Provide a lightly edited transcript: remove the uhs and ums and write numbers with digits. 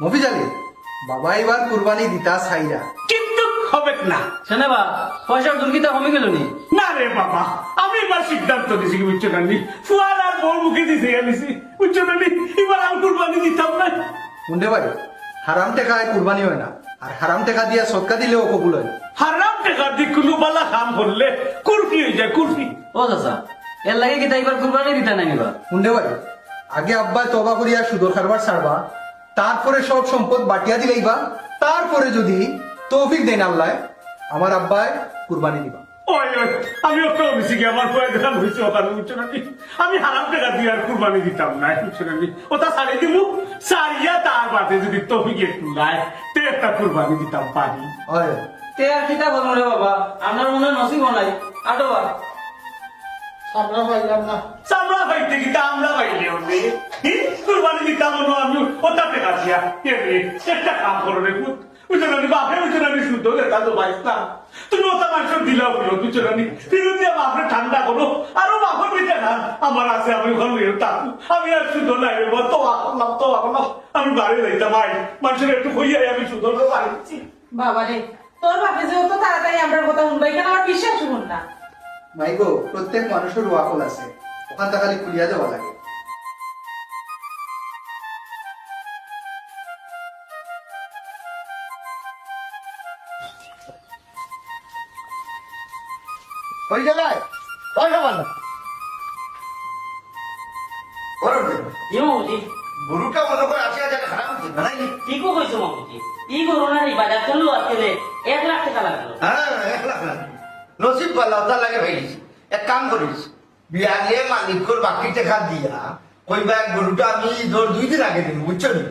মফিজ আলী, বাবা এবার কুরবানি দিতা চাইরা কিন্তু হবে না শোনে বা পয়সার দুর্গিতা কমে গেল নি? না রে বাবা, আমি এবার সিদ্ধান্ত দিছি কি বুঝছো না নি, ফুয়ার আর বউ মুখে দিছে আনিছি বুঝছো না নি, এবার আমি কুরবানি দিতাম না। মুন্ডে ভাই, হারাম টাকায় কুরবানি হয় না, আর হারাম টাকা দিয়া সদকা দিলেও কবুল হয় না। হারাম টাকা দিয়ে কোনো বালা কাম করলে কুরফি হয়ে যায় কুরফি। ও চাচা, এর লাগে কি তাই এবার কুরবানি দিতা নাই এবার? মুন্ডে ভাই, আগে আব্বা তবা করিয়া সুদর কারবার ছাড়বা, তারপরে সব সম্পদ বাটিয়া দিলাইবা, তারপরে যদি তৌফিক দেন আল্লাহ, আমার আব্বায় কুরবানি দিবা। ওই ওই, আমি ওকে বলেছি কি আমার পয়ের দাম হয়েছে ওখানে বুঝছো না নি, আমি হারাম টাকা দিয়ে আর কুরবানি দিতাম না বুঝছো না নি, ওটা ছাড়িয়ে দিব, ছাড়িয়া তার বাদে যদি তফিক একটু নাই তে একটা কুরবানি দিতাম পারি। হয় তে আর কিতা বলবো রে বাবা, আপনার মনে হয় নসিব নাই। আটোবা আমরা পাইলাম না। চামড়া পাইতে গিয়ে আমরা পাইলে ওকে কুরবানি দিতাম না, আমি ওটা টাকা দিয়া একটা কাম করো রে পুত বুঝছো না নি, বাপে বুঝছো না নি, শুদ্ধ লেখা তো বাইসা তুমি ওটা মানুষ দিলাও হলো বুঝছো না নি, ফিরত দিয়ে বাপরে ঠান্ডা করো আরো বাপর দিতে না আমার আছে, আমি ঘর নিয়ে থাকবো, আমি আর শুদ্ধ নাই রে তো করলাম তো করলাম, আমি বাড়ি যাইতাম ভাই মানুষের একটু হইয়াই আমি শুদ্ধ বাড়ি দিচ্ছি। বাবা রে, তোর বাপে যে অত তাড়াতাড়ি আমার কথা শুনবা, এখানে আমার বিশ্বাস শুন না। মাই গো, প্রত্যেক মানুষের ওয়াকল আছে, ওখানটা খালি খুলিয়া দেওয়া লাগে। ওই জায়গায় পয়সা পান না ইও মামুজি, গরুটা মনে করে ৮০,০০০ খারাপ হচ্ছে না নাকি? ঠিকও কইছো মামুজি। ই করোনার এই বাজার করলো আজকে 1,00,000 টাকা লাগলো। হ্যাঁ ১,০০,০০০ লাগে নসিব পাল্লা তার লাগে ভাইলিস এক কাম করিস বিয়া দিয়ে মালিকর বাকি টাকা দিয়া কইবা গরুটা আমি ২ দিন আগে দিন বুঝছো নি